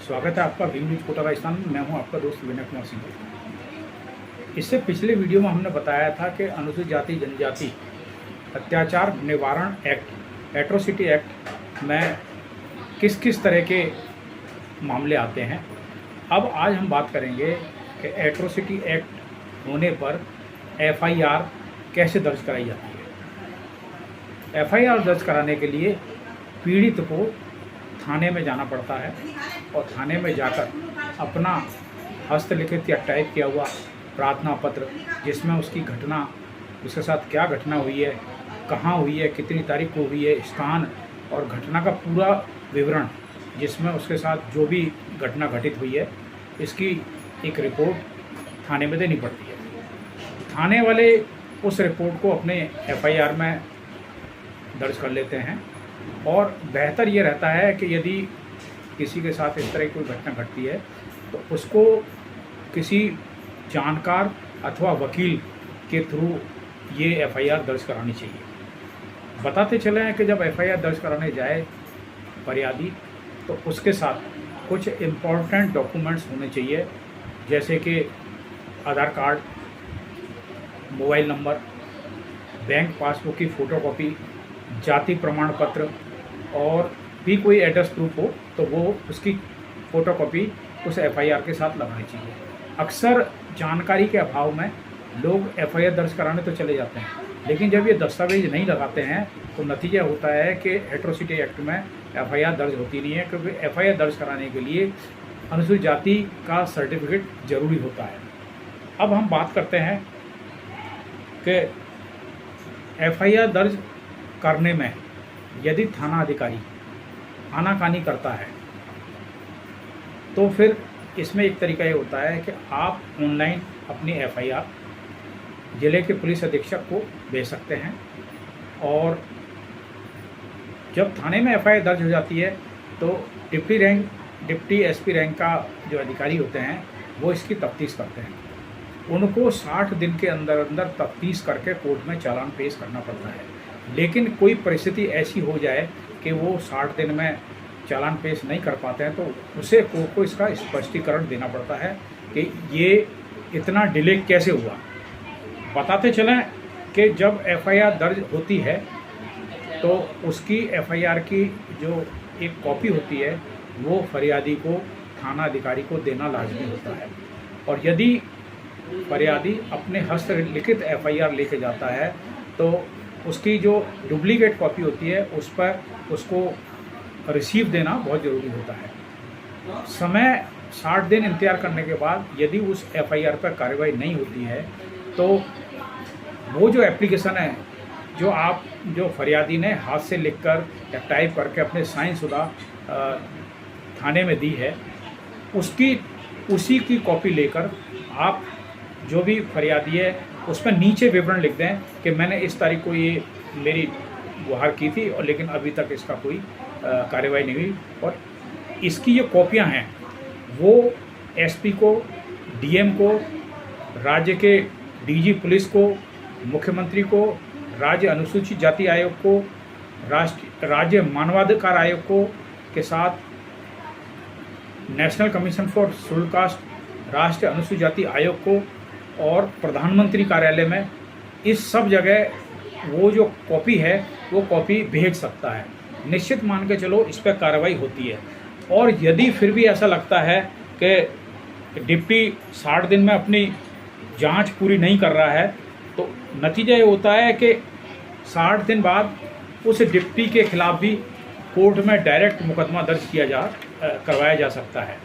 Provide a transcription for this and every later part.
स्वागत है आपका वी न्यूज कोटा राजस्थान में। मैं हूं आपका दोस्त विनय कुमार सिंह। इससे पिछले वीडियो में हमने बताया था कि अनुसूचित जाति जनजाति अत्याचार निवारण एक्ट एट्रोसिटी एक्ट में किस किस तरह के मामले आते हैं। अब आज हम बात करेंगे कि एट्रोसिटी एक्ट होने पर FIR कैसे दर्ज कराई जाती है। FIR दर्ज कराने के लिए पीड़ित को थाने में जाना पड़ता है और थाने में जाकर अपना हस्तलिखित या टाइप किया हुआ प्रार्थना पत्र, जिसमें उसकी घटना, उसके साथ क्या घटना हुई है, कहाँ हुई है, कितनी तारीख को हुई है, स्थान और घटना का पूरा विवरण, जिसमें उसके साथ जो भी घटना घटित हुई है, इसकी एक रिपोर्ट थाने में देनी पड़ती है। थाने वाले उस रिपोर्ट को अपने FIR में दर्ज कर लेते हैं और बेहतर ये रहता है कि यदि किसी के साथ इस तरह की कोई घटना घटती है तो उसको किसी जानकार अथवा वकील के थ्रू ये FIR दर्ज करानी चाहिए। बताते चले हैं कि जब FIR दर्ज कराने जाए फरियादी तो उसके साथ कुछ इम्पोर्टेंट डॉक्यूमेंट्स होने चाहिए, जैसे कि Aadhaar card, mobile number, bank passbook की फ़ोटोकॉपी, जाति प्रमाण पत्र और भी कोई एड्रेस प्रूफ हो तो वो उसकी फ़ोटोकॉपी उस FIR के साथ लगानी चाहिए। अक्सर जानकारी के अभाव में लोग FIR दर्ज कराने तो चले जाते हैं, लेकिन जब ये दस्तावेज नहीं लगाते हैं तो नतीजा होता है कि एट्रोसिटी एक्ट में FIR दर्ज होती नहीं है, क्योंकि FIR दर्ज कराने के लिए अनुसूचित जाति का सर्टिफिकेट ज़रूरी होता है। अब हम बात करते हैं कि FIR दर्ज करने में यदि थाना अधिकारी आनाकानी करता है तो फिर इसमें एक तरीका ये होता है कि आप ऑनलाइन अपनी FIR ज़िले के पुलिस अधीक्षक को भेज सकते हैं और जब थाने में FIR दर्ज हो जाती है तो डिप्टी SP रैंक का जो अधिकारी होते हैं वो इसकी तफ्तीश करते हैं। उनको 60 दिन के अंदर अंदर तफ्तीश करके कोर्ट में चालान पेश करना पड़ता है। लेकिन कोई परिस्थिति ऐसी हो जाए कि वो 60 दिन में चालान पेश नहीं कर पाते हैं तो उसे कोर्ट को इसका स्पष्टीकरण देना पड़ता है कि ये इतना डिले कैसे हुआ। बताते चलें कि जब FIR दर्ज होती है तो उसकी FIR की जो एक कॉपी होती है वो फरियादी को थाना अधिकारी को देना लाजमी होता है, और यदि फरियादी अपने हस्तलिखित FIR लेके जाता है तो उसकी जो डुप्लीकेट कॉपी होती है उस पर उसको रिसीव देना बहुत ज़रूरी होता है। समय 60 दिन इंतज़ार करने के बाद यदि उस FIR पर कार्रवाई नहीं होती है तो वो जो एप्लीकेशन है जो फरियादी ने हाथ से लिखकर या टाइप करके अपने साइन शुदा थाने में दी है, उसी की कॉपी लेकर आप जो भी फरियादी है उस पर नीचे विवरण लिख दें कि मैंने इस तारीख को ये मेरी गुहार की थी और लेकिन अभी तक इसका कोई कार्रवाई नहीं हुई, और इसकी ये कॉपियां हैं वो SP को, DM को, राज्य के DG पुलिस को, मुख्यमंत्री को, राज्य अनुसूचित जाति आयोग को, राज्य मानवाधिकार आयोग को के साथ national commission for scheduled caste, राष्ट्रीय अनुसूचित जाति आयोग को और प्रधानमंत्री कार्यालय में, इस सब जगह वो जो कॉपी है वो कॉपी भेज सकता है। निश्चित मान के चलो इस पर कार्रवाई होती है। और यदि फिर भी ऐसा लगता है कि डिप्टी 60 दिन में अपनी जांच पूरी नहीं कर रहा है तो नतीजा ये होता है कि 60 दिन बाद उस डिप्टी के खिलाफ भी कोर्ट में डायरेक्ट मुकदमा दर्ज करवाया जा सकता है।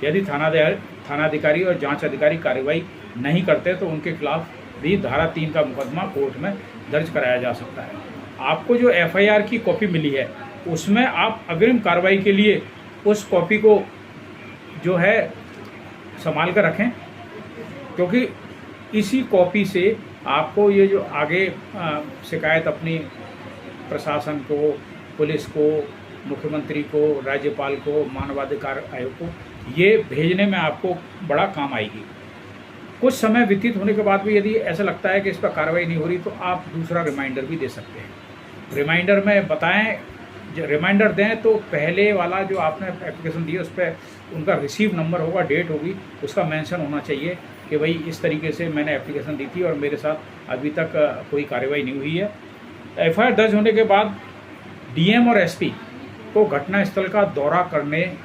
यदि थाना अधिकारी और जांच अधिकारी कार्रवाई नहीं करते तो उनके खिलाफ भी धारा 3 का मुकदमा कोर्ट में दर्ज कराया जा सकता है। आपको जो FIR की कॉपी मिली है उसमें आप अग्रिम कार्रवाई के लिए उस कॉपी को जो है संभाल कर रखें, क्योंकि इसी कॉपी से आपको ये जो आगे शिकायत अपनी प्रशासन को, पुलिस को, मुख्यमंत्री को, राज्यपाल को, मानवाधिकार आयोग को ये भेजने में आपको बड़ा काम आएगी। कुछ समय व्यतीत होने के बाद भी यदि ऐसा लगता है कि इस पर कार्रवाई नहीं हो रही तो आप दूसरा रिमाइंडर भी दे सकते हैं। रिमाइंडर में बताएं रिमाइंडर दें तो पहले वाला जो आपने एप्लीकेशन दी है उस पर उनका रिसीव नंबर होगा, डेट होगी, उसका मेंशन होना चाहिए कि भाई इस तरीके से मैंने एप्लीकेशन दी थी और मेरे साथ अभी तक कोई कार्रवाई नहीं हुई है। एफआईआर दर्ज होने के बाद डीएम और एसपी को घटनास्थल का दौरा करने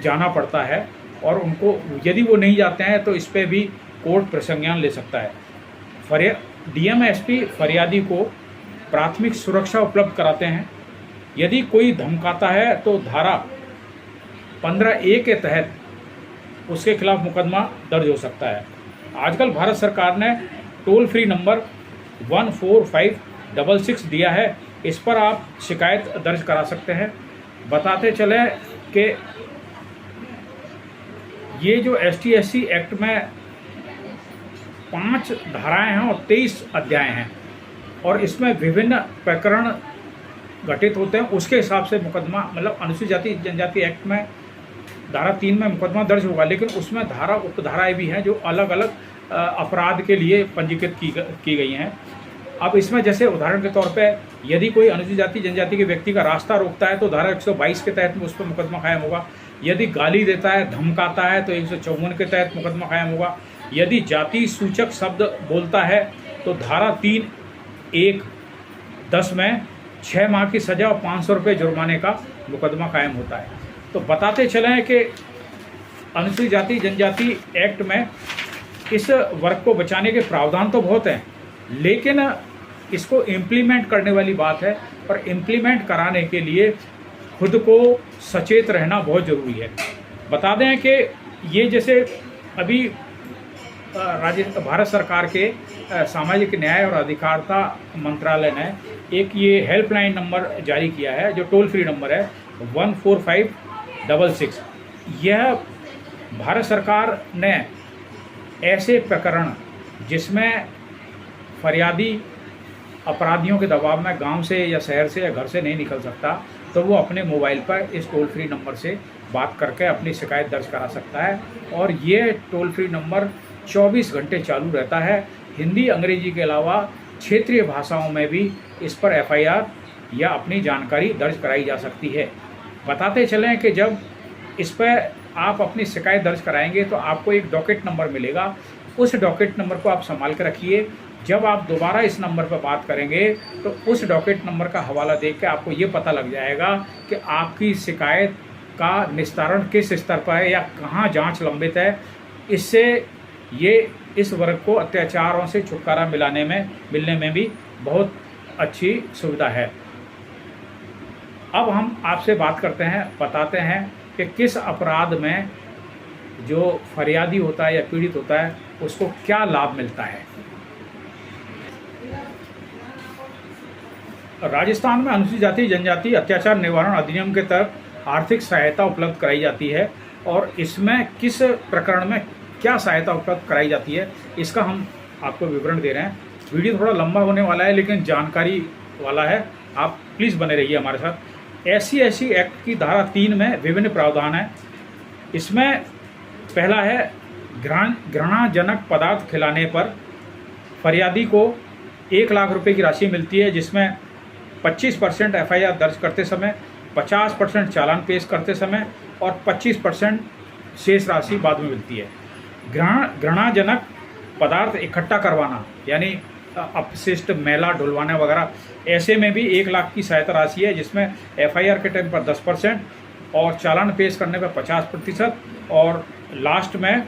जाना पड़ता है और उनको यदि वो नहीं जाते हैं तो इस पर भी कोर्ट प्रसंज्ञान ले सकता है। डीएम एसपी फरियादी को प्राथमिक सुरक्षा उपलब्ध कराते हैं। यदि कोई धमकाता है तो धारा 15A के तहत उसके खिलाफ मुकदमा दर्ज हो सकता है। आजकल भारत सरकार ने टोल फ्री नंबर 14566 दिया है, इस पर आप शिकायत दर्ज करा सकते हैं। बताते चले कि ये जो ST/SC एक्ट में 5 धाराएं हैं और 23 अध्याय हैं और इसमें विभिन्न प्रकरण घटित होते हैं। उसके हिसाब से मुकदमा, मतलब अनुसूचित जाति जनजाति एक्ट में धारा 3 में मुकदमा दर्ज होगा, लेकिन उसमें धारा उपधाराएं भी हैं जो अलग अलग अपराध के लिए पंजीकृत की गई हैं। अब इसमें जैसे उदाहरण के तौर पे यदि कोई अनुसूचित जाति जनजाति के व्यक्ति का रास्ता रोकता है तो धारा 122 के तहत उस पर मुकदमा कायम होगा। यदि गाली देता है, धमकाता है तो 154 के तहत मुकदमा कायम होगा। यदि जाति सूचक शब्द बोलता है तो धारा 3(1)(10) में 6 माह की सजा और 500 रुपये जुर्माने का मुकदमा कायम होता है। तो बताते चलें कि अनुसूचित जाति जनजाति एक्ट में इस वर्ग को बचाने के प्रावधान तो बहुत हैं, लेकिन इसको इम्प्लीमेंट करने वाली बात है और इम्प्लीमेंट कराने के लिए खुद को सचेत रहना बहुत ज़रूरी है। बता दें कि ये जैसे अभी भारत सरकार के सामाजिक न्याय और अधिकारिता मंत्रालय ने एक ये हेल्पलाइन नंबर जारी किया है जो टोल फ्री नंबर है 14566। यह भारत सरकार ने ऐसे प्रकरण जिसमें फरियादी अपराधियों के दबाव में गांव से या शहर से या घर से नहीं निकल सकता तो वो अपने मोबाइल पर इस टोल फ्री नंबर से बात करके अपनी शिकायत दर्ज करा सकता है और ये टोल फ्री नंबर 24 घंटे चालू रहता है। हिंदी अंग्रेजी के अलावा क्षेत्रीय भाषाओं में भी इस पर एफआईआर या अपनी जानकारी दर्ज कराई जा सकती है। बताते चलें कि जब इस पर आप अपनी शिकायत दर्ज कराएंगे तो आपको एक डॉकेट नंबर मिलेगा। उस डॉकेट नंबर को आप संभाल कर रखिए। जब आप दोबारा इस नंबर पर बात करेंगे तो उस डॉकेट नंबर का हवाला देख के आपको ये पता लग जाएगा कि आपकी शिकायत का निस्तारण किस स्तर पर है या कहाँ जांच लंबित है। इससे ये इस वर्ग को अत्याचारों से छुटकारा मिलने में भी बहुत अच्छी सुविधा है। अब हम आपसे बात करते हैं, बताते हैं कि किस अपराध में जो फरियादी होता है या पीड़ित होता है उसको क्या लाभ मिलता है। राजस्थान में अनुसूचित जाति जनजाति अत्याचार निवारण अधिनियम के तहत आर्थिक सहायता उपलब्ध कराई जाती है और इसमें किस प्रकरण में क्या सहायता उपलब्ध कराई जाती है इसका हम आपको विवरण दे रहे हैं। वीडियो थोड़ा लंबा होने वाला है लेकिन जानकारी वाला है, आप प्लीज़ बने रहिए हमारे साथ। SC/SC एक्ट की धारा 3 में विभिन्न प्रावधान हैं। इसमें पहला है घृणाजनक पदार्थ खिलाने पर फरियादी को 1 लाख रुपए की राशि मिलती है, जिसमें 25% एफआईआर दर्ज करते समय, 50% चालान पेश करते समय और 25% शेष राशि बाद में मिलती है। घृणाजनक पदार्थ इकट्ठा करवाना यानी अपशिष्ट, मैला ढुलवाना वगैरह, ऐसे में भी 1 लाख की सहायता राशि है, जिसमें एफआईआर के टाइम पर 10% और चालान पेश करने पर 50% और लास्ट में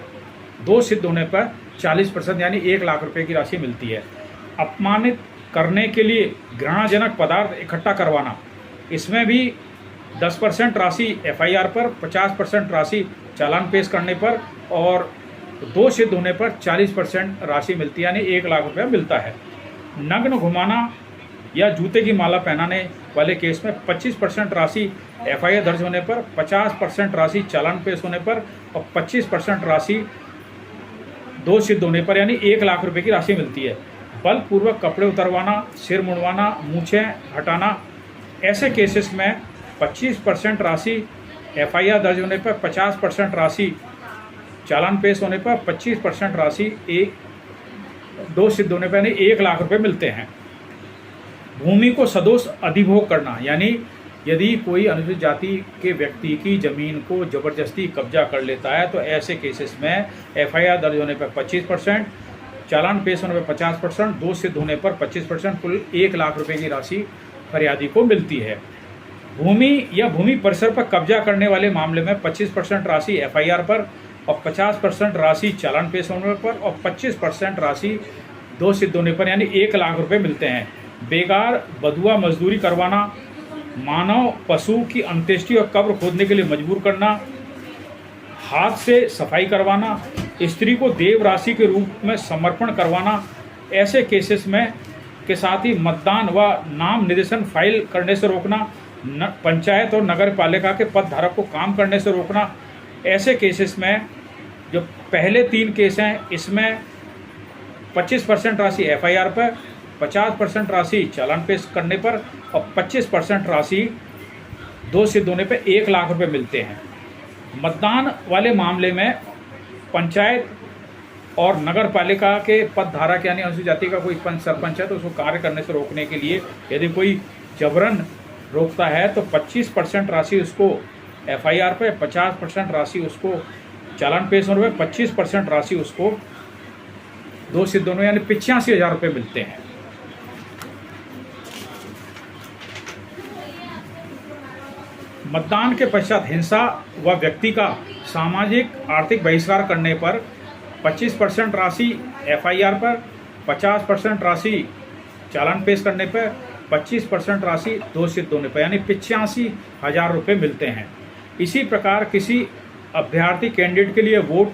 2 सिद्ध होने पर 40% यानी 1 लाख रुपए की राशि मिलती है। अपमानित करने के लिए घृणाजनक पदार्थ इकट्ठा करवाना, इसमें भी 10% राशि एफआईआर पर, 50% राशि चालान पेश करने पर और 2 सिद्ध होने पर 40% राशि मिलती है, यानी 1 लाख रुपया मिलता है। नग्न घुमाना या जूते की माला पहनाने वाले केस में 25% राशि एफआईआर दर्ज होने पर, 50% राशि चालान पेश होने पर और 25% राशि 2 सिद्ध होने पर यानी 1 लाख रुपए की राशि मिलती है। बलपूर्वक कपड़े उतरवाना, सिर मुड़वाना, मूछें हटाना, ऐसे केसेस में 25% राशि एफआईआर दर्ज होने पर, 50% राशि चालान पेश होने पर, 25% राशि 2 सिद्ध होने पर यानी 1 लाख रुपए मिलते हैं। भूमि को सदोष अधिभोग करना यानी यदि कोई अनुसूचित जाति के व्यक्ति की ज़मीन को ज़बरदस्ती कब्जा कर लेता है तो ऐसे केसेस में एफआईआर दर्ज होने पर 25%, चालान पेश होने पर 50%, दोष सिद्ध होने पर 25%, कुल 1 लाख रुपए की राशि फरियादी को मिलती है। भूमि या भूमि परिसर पर कब्जा करने वाले मामले में 25% राशि एफआईआर पर और 50% राशि चालान पेश होने पर और 25% राशि दोष सिद्ध होने पर यानी 1 लाख रुपए मिलते हैं। बेकार बधुआ मजदूरी करवाना, मानव पशु की अंत्येष्टि और कब्र खोदने के लिए मजबूर करना, हाथ से सफाई करवाना, स्त्री को देव राशि के रूप में समर्पण करवाना, ऐसे केसेस में के साथ ही मतदान व नाम निर्देशन फाइल करने से रोकना, पंचायत और नगर पालिका के पद धारक को काम करने से रोकना, ऐसे केसेस में जो पहले 3 केस हैं इसमें 25% राशि एफआईआर पर, 50% राशि चालान पेश करने पर और 25% राशि दोष सिद्ध होने पर 1 लाख रुपए मिलते हैं। मतदान वाले मामले में पंचायत और नगर पालिका के पद धारक यानी अनुसूचित जाति का कोई सरपंच है तो उसको कार्य करने से रोकने के लिए यदि कोई जबरन रोकता है तो 25% राशि उसको एफआईआर पे, 50% राशि उसको चालान पेश होने पर, 25% राशि उसको दोष सिद्ध होने यानी 85,000 रुपये मिलते हैं। मतदान के पश्चात हिंसा व व्यक्ति का सामाजिक आर्थिक बहिष्कार करने पर 25% राशि एफआईआर पर, 50% राशि चालान पेश करने पर, 25% राशि दोष सिद्ध होने पर यानी 85,000 रुपये मिलते हैं। इसी प्रकार किसी अभ्यर्थी कैंडिडेट के लिए वोट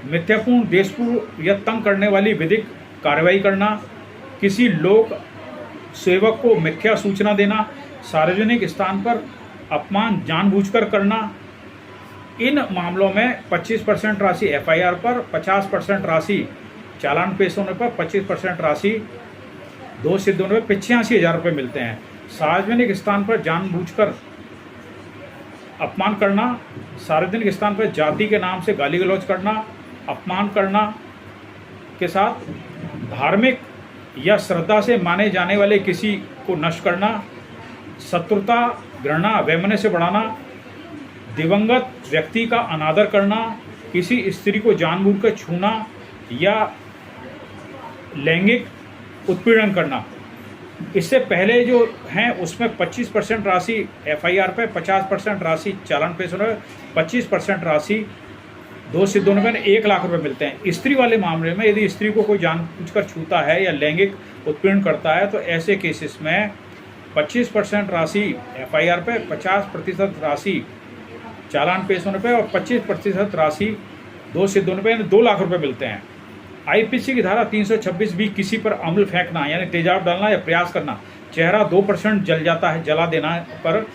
मिथ्यापूर्ण, देशपूर्ण या तंग करने वाली विधिक कार्रवाई करना, किसी लोक सेवक को मिथ्या सूचना देना, सार्वजनिक स्थान पर अपमान जानबूझकर करना, इन मामलों में 25% राशि एफआईआर पर, 50% राशि चालान पेश होने पर, 25% राशि दोष सिद्ध होने पर 85,000 रुपये मिलते हैं। सार्वजनिक स्थान पर जानबूझकर अपमान करना, सार्वजनिक स्थान पर जाति के नाम से गाली गलौज करना, अपमान करना के साथ धार्मिक या श्रद्धा से माने जाने वाले किसी को नष्ट करना, शत्रुता, घृणा, वैमनस्य से बढ़ाना, दिवंगत व्यक्ति का अनादर करना, किसी स्त्री को जानबूझकर छूना या लैंगिक उत्पीड़न करना। इससे पहले जो हैं उसमें 25% राशि एफआईआर पे, 50% राशि चालान पेश होने पर, 25% राशि दोष सिद्ध होने पर 1 लाख रुपए मिलते हैं। स्त्री वाले मामले में यदि स्त्री को कोई जानबूझकर छूता है या लैंगिक उत्पीड़न करता है तो ऐसे केसेस में 25% राशि एफआईआर पे, 50% राशि चालान पेश होने पर और 25% राशि दोष सिद्ध होने पर 2 लाख रुपए मिलते हैं। आईपीसी की धारा 326 भी किसी पर अम्ल फेंकना यानी तेजाब डालना या प्रयास करना, चेहरा 2% जल जाता है, जला देना पर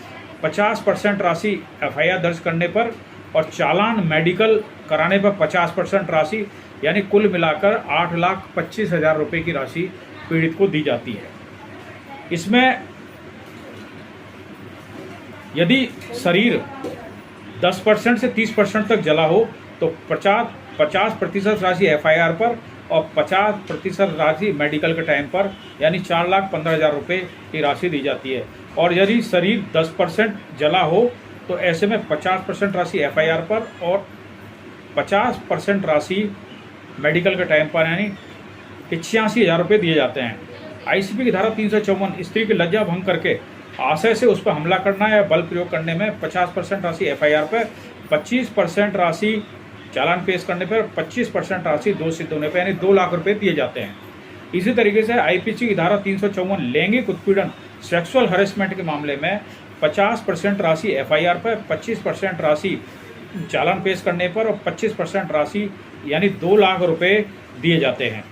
50% राशि एफआईआर दर्ज करने पर और चालान मेडिकल कराने पर 50% राशि यानी कुल मिलाकर 8,25,000 रुपये की राशि पीड़ित को दी जाती है। इसमें यदि शरीर 10% से 30% तक जला हो तो 50% राशि एफआईआर पर और 50% राशि मेडिकल के टाइम पर यानी 4,15,000 रुपये की राशि दी जाती है। और यदि शरीर 10% जला हो तो ऐसे में 50% राशि एफआईआर पर और 50% राशि मेडिकल के टाइम पर यानी 85,000 रुपये दिए जाते हैं। आईसीपी की धारा 354 स्त्री की लज्जा भंग करके आशय से उस पर हमला करना या बल प्रयोग करने में 50% राशि एफआईआर पर, 25% राशि चालान पेश करने पर, 25% राशि दोष सिद्ध होने पर यानी 2 लाख रुपए दिए जाते हैं। इसी तरीके से आईपीसी की धारा 354 लैंगिक उत्पीड़न सेक्सुअल हरेसमेंट के मामले में 50% राशि एफआईआर पर, 25% राशि चालान पेश करने पर और 25% राशि यानी 2 लाख रुपए दिए जाते हैं।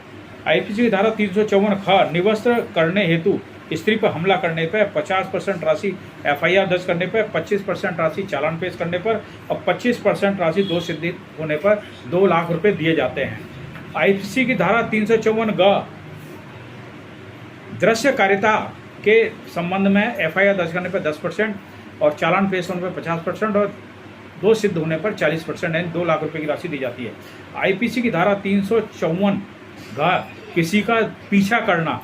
आईपीसी की धारा 354 ख निवस्त्र करने हेतु स्त्री पर हमला करने पर 50% राशि एफआईआर दर्ज करने पर, 25% राशि चालान पेश करने पर और 25% राशि दोष सिद्ध होने पर 2 लाख रुपए दिए जाते हैं। आईपीसी की धारा 354 ग दृश्यकारिता के संबंध में एफआईआर दर्ज करने पर 10% और चालान पेश होने पर 50% और दोष सिद्ध होने पर 40% यानी 2 लाख रुपए की राशि दी जाती है। आईपीसी की धारा 354 ग किसी का पीछा करना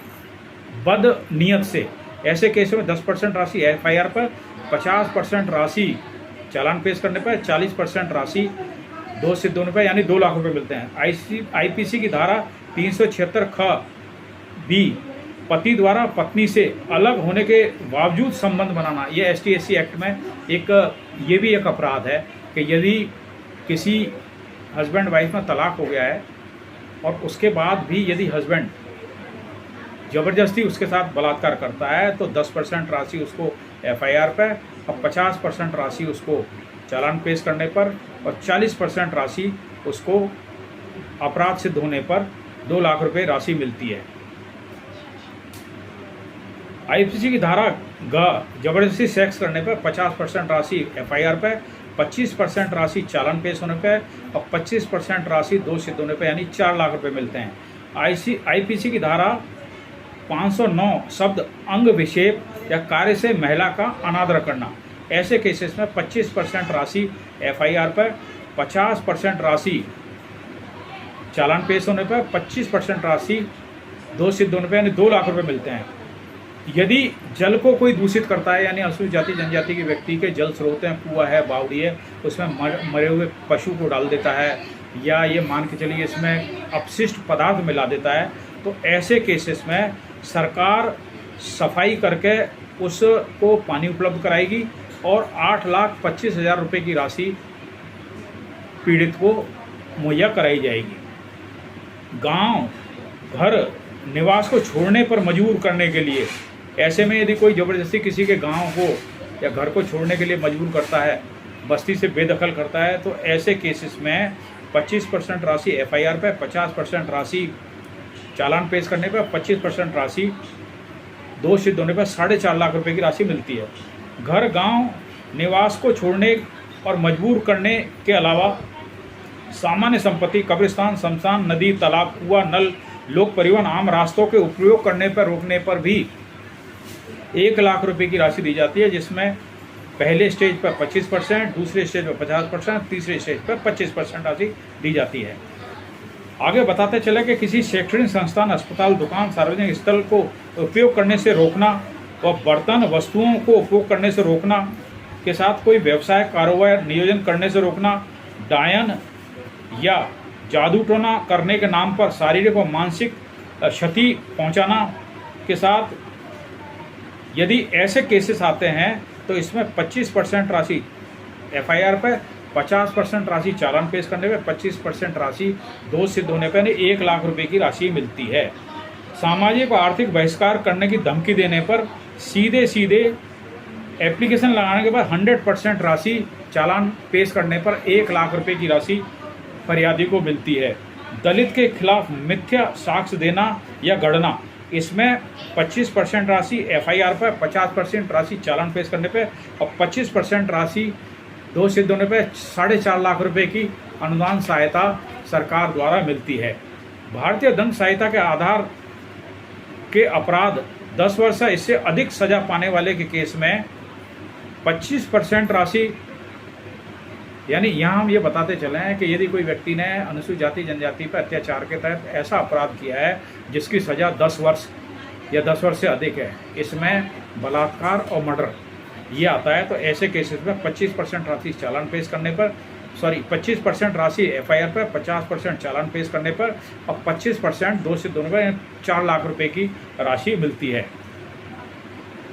बद नियत से ऐसे केसों में 10% राशि FIR पर, 50% राशि चालान पेश करने पर, 40% राशि 2 से 2 रुपये यानी 2 लाख रुपए मिलते हैं। IPC की धारा 376 ख बी, पति द्वारा पत्नी से अलग होने के बावजूद संबंध बनाना, ये ST/SC एक्ट में ये भी एक अपराध है कि यदि किसी हस्बैंड वाइफ में तलाक हो गया है और उसके बाद भी यदि हस्बैंड ज़बरदस्ती उसके साथ बलात्कार करता है तो 10% राशि उसको FIR पर और 50% राशि उसको चालान पेश करने पर और 40% राशि उसको अपराध सिद्ध होने पर 2 लाख रुपए राशि मिलती है। IPC की धारा ग, जबरदस्ती सेक्स करने पर 50% राशि FIR पर, 25% राशि चालान पेश होने पर और 25% राशि 2 से 2 रुपये यानी 4 लाख रुपए मिलते हैं। IPC की धारा 509 शब्द अंग विक्षेप या कार्य से महिला का अनादर करना, ऐसे केसेस में 25% राशि FIR पर, 50% राशि चालान पेश होने पर, 25% राशि 2 से 2 रुपये यानी 2 लाख रुपए मिलते हैं। यदि जल को कोई दूषित करता है यानी अनुसूचित जाति जनजाति के व्यक्ति के जल स्रोत हैं, कुआं है, बावड़ी है, उसमें मरे हुए पशु को डाल देता है या ये मान के चलिए इसमें अपशिष्ट पदार्थ मिला देता है, तो ऐसे केसेस में सरकार सफाई करके उसको पानी उपलब्ध कराएगी और 8,25,000 रुपये की राशि पीड़ित को मुहैया कराई जाएगी। गांव, घर, निवास को छोड़ने पर मजबूर करने के लिए, ऐसे में यदि कोई ज़बरदस्ती किसी के गांव को या घर को छोड़ने के लिए मजबूर करता है, बस्ती से बेदखल करता है, तो ऐसे केसेस में 25% राशि FIR पर, 50% राशि चालान पेश करने पर, 25% राशि 2 से 2 पर 4.5 लाख रुपए की राशि मिलती है। घर, गांव, निवास को छोड़ने और मजबूर करने के अलावा सामान्य संपत्ति, कब्रिस्तान, शमशान, नदी, तालाब, कुआं, नल, लोक परिवहन, आम रास्तों के उपयोग करने पर रोकने पर भी 1 लाख रुपए की राशि दी जाती है, जिसमें पहले स्टेज पर 25%, दूसरे स्टेज पर 50%, तीसरे स्टेज पर 25% राशि दी जाती है। आगे बताते चले कि किसी शैक्षणिक संस्थान, अस्पताल, दुकान, सार्वजनिक स्थल को उपयोग करने से रोकना व बर्तन वस्तुओं को उपयोग करने से रोकना के साथ कोई व्यवसाय, कारोबार नियोजन करने से रोकना, डायन या जादू टोना करने के नाम पर शारीरिक और मानसिक क्षति पहुंचाना के साथ यदि ऐसे केसेस आते हैं तो इसमें 25% राशि FIR पर, 50% राशि चालान पेश करने पर, 25% राशि 2 से 2 पर यानी 1 लाख रुपए की राशि मिलती है। सामाजिक और आर्थिक बहिष्कार करने की धमकी देने पर सीधे एप्लीकेशन लगाने के बाद 100% राशि चालान पेश करने पर 1 लाख रुपए की राशि फरियादी को मिलती है। दलित के खिलाफ मिथ्या साक्ष्य देना या गढ़ना, इसमें 25% राशि FIR पर, 50% राशि चालान पेश करने पर और 25% राशि 2 से 2 पर 4.5 लाख रुपए की अनुदान सहायता सरकार द्वारा मिलती है। भारतीय दंड संहिता के आधार के अपराध 10 वर्ष या इससे अधिक सजा पाने वाले के केस में 25% राशि, यानी यहाँ हम ये बताते चले हैं कि यदि कोई व्यक्ति ने अनुसूचित जाति जनजाति पर अत्याचार के तहत ऐसा अपराध किया है जिसकी सज़ा 10 वर्ष या 10 वर्ष से अधिक है, इसमें बलात्कार और मर्डर ये आता है, तो ऐसे केसेस में 25% राशि चालान पेश करने पर 25% राशि FIR पर, 50% चालान पेश करने पर और 25% 2 से 2 पर 4 लाख रुपए की राशि मिलती है।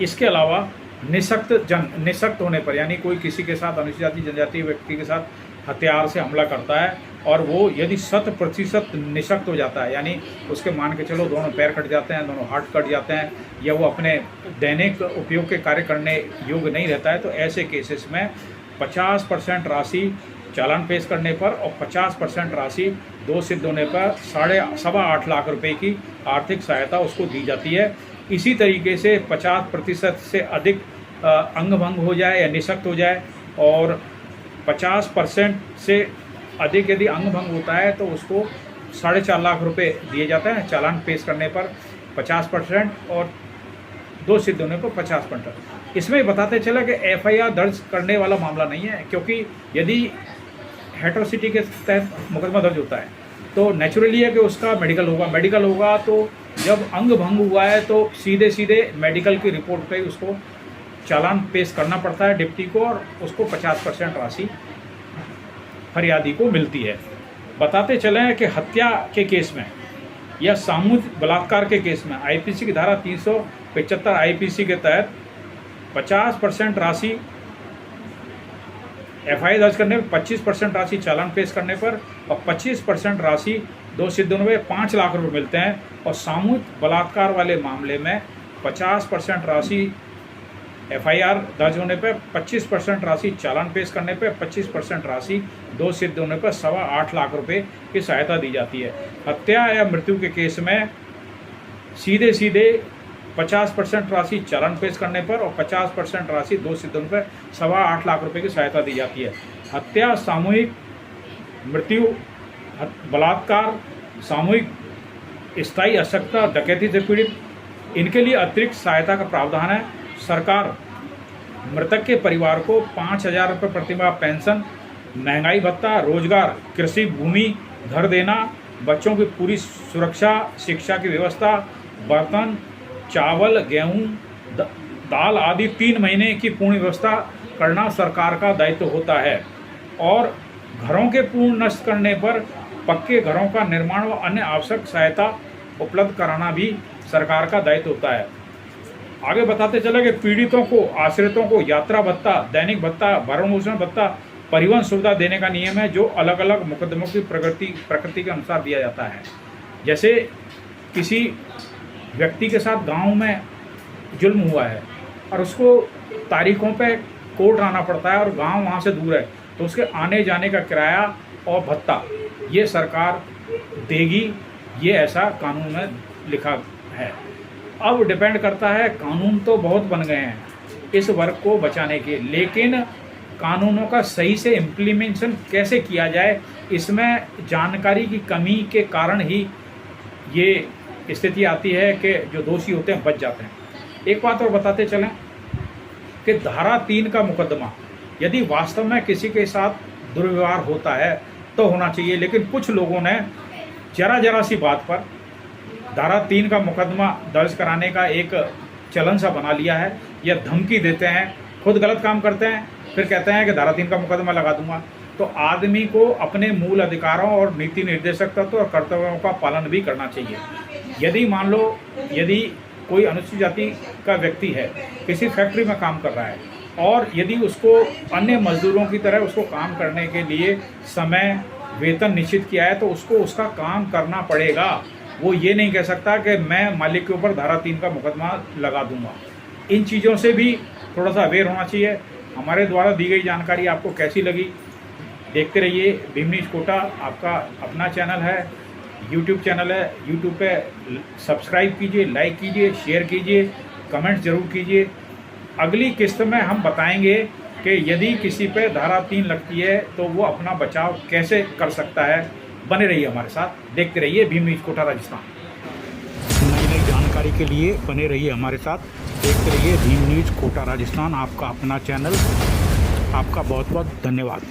इसके अलावा निःशक्त होने पर, यानी कोई किसी के साथ अनुसूचित जाति जनजाति व्यक्ति के साथ हथियार से हमला करता है और वो यदि 100% निःशक्त हो जाता है, यानी उसके मान के चलो दोनों पैर कट जाते हैं, दोनों हाथ कट जाते हैं या वो अपने दैनिक उपयोग के कार्य करने योग्य नहीं रहता है, तो ऐसे केसेस में 50% राशि चालान पेश करने पर और 50% राशि 2 से 2 पर 8.25 लाख रुपए की आर्थिक सहायता उसको दी जाती है। इसी तरीके से 50% से अधिक अंग भंग हो जाए या निःशक्त हो जाए और 50% से अधिक यदि अंग भंग होता है तो उसको 4.5 लाख रुपए दिए जाते हैं चालान पेश करने पर 50% और 2 से 2 पर 50%। इसमें बताते चला कि FIR दर्ज करने वाला मामला नहीं है, क्योंकि यदि हेटेरोसिटी के तहत मुकदमा दर्ज होता है तो नेचुरली है कि उसका मेडिकल होगा तो जब अंग भंग हुआ है तो सीधे सीधे मेडिकल की रिपोर्ट पे उसको चालान पेश करना पड़ता है डिप्टी को, और उसको 50% राशि फरियादी को मिलती है। बताते चले कि हत्या के केस में या सामूहिक बलात्कार के केस में आईपीसी की धारा 375 आईपीसी के तहत 50% राशि एफआईआर दर्ज करने पर, 25% राशि चालान पेश करने पर और 25% राशि दोषी दोनों में 5 लाख रुपए मिलते हैं। और सामूहिक बलात्कार वाले मामले में 50% राशि एफआईआर दर्ज होने पर, 25% राशि चालान पेश करने पर, 25% राशि दोष सिद्ध होने पर 8.25 लाख रुपए की सहायता दी जाती है। हत्या या मृत्यु के केस में सीधे सीधे 50% राशि चालान पेश करने पर और 50% राशि दोष सिद्ध होने पर 8.25 लाख रुपए की सहायता दी जाती है। हत्या, सामूहिक मृत्यु, बलात्कार, सामूहिक स्थायी अशक्तता, डकैती से पीड़ित, इनके लिए अतिरिक्त सहायता का प्रावधान है। सरकार मृतक के परिवार को 5,000 रुपये प्रतिमाह पेंशन, महंगाई भत्ता, रोजगार, कृषि भूमि, घर देना, बच्चों की पूरी सुरक्षा, शिक्षा की व्यवस्था, बर्तन, चावल, गेहूं, दाल आदि 3 महीने की पूर्ण व्यवस्था करना सरकार का दायित्व होता है। और घरों के पूर्ण नष्ट करने पर पक्के घरों का निर्माण व अन्य आवश्यक सहायता उपलब्ध कराना भी सरकार का दायित्व होता है। आगे बताते चले कि पीड़ितों को, आश्रितों को यात्रा भत्ता, दैनिक भत्ता, भरण पोषण भत्ता, परिवहन सुविधा देने का नियम है, जो अलग अलग मुकदमों की प्रकृति के अनुसार दिया जाता है। जैसे किसी व्यक्ति के साथ गांव में जुल्म हुआ है और उसको तारीखों पे कोर्ट आना पड़ता है और गांव वहां से दूर है, तो उसके आने जाने का किराया और भत्ता ये सरकार देगी, ये ऐसा कानून में लिखा है। अब डिपेंड करता है, कानून तो बहुत बन गए हैं इस वर्ग को बचाने के, लेकिन कानूनों का सही से इम्प्लीमेंटेशन कैसे किया जाए, इसमें जानकारी की कमी के कारण ही ये स्थिति आती है कि जो दोषी होते हैं बच जाते हैं। एक बात और बताते चलें कि धारा 3 का मुकदमा यदि वास्तव में किसी के साथ दुर्व्यवहार होता है तो होना चाहिए, लेकिन कुछ लोगों ने जरा सी बात पर धारा 3 का मुकदमा दर्ज कराने का एक चलन सा बना लिया है, या धमकी देते हैं, खुद गलत काम करते हैं फिर कहते हैं कि धारा 3 का मुकदमा लगा दूंगा। तो आदमी को अपने मूल अधिकारों और नीति निर्देशक तत्व और कर्तव्यों का पालन भी करना चाहिए। यदि मान लो यदि कोई अनुसूचित जाति का व्यक्ति है, किसी फैक्ट्री में काम कर रहा है और यदि उसको अन्य मजदूरों की तरह उसको काम करने के लिए समय, वेतन निश्चित किया है, तो उसको उसका काम करना पड़ेगा। वो ये नहीं कह सकता कि मैं मालिक के ऊपर धारा 3 का मुकदमा लगा दूंगा। इन चीज़ों से भी थोड़ा सा अवेयर होना चाहिए। हमारे द्वारा दी गई जानकारी आपको कैसी लगी, देखते रहिए। भीम न्यूज़ कोटा आपका अपना चैनल है, यूट्यूब चैनल है। यूट्यूब पे सब्सक्राइब कीजिए, लाइक कीजिए, शेयर कीजिए, कमेंट जरूर कीजिए। अगली किस्त में हम बताएंगे कि यदि किसी पे धारा 3 लगती है तो वो अपना बचाव कैसे कर सकता है। बने रहिए हमारे साथ, देखते रहिए भीम न्यूज़ कोटा राजस्थान। नई नई जानकारी के लिए बने रहिए हमारे साथ, देखते रहिए भीम न्यूज़ कोटा राजस्थान, आपका अपना चैनल। आपका बहुत बहुत धन्यवाद।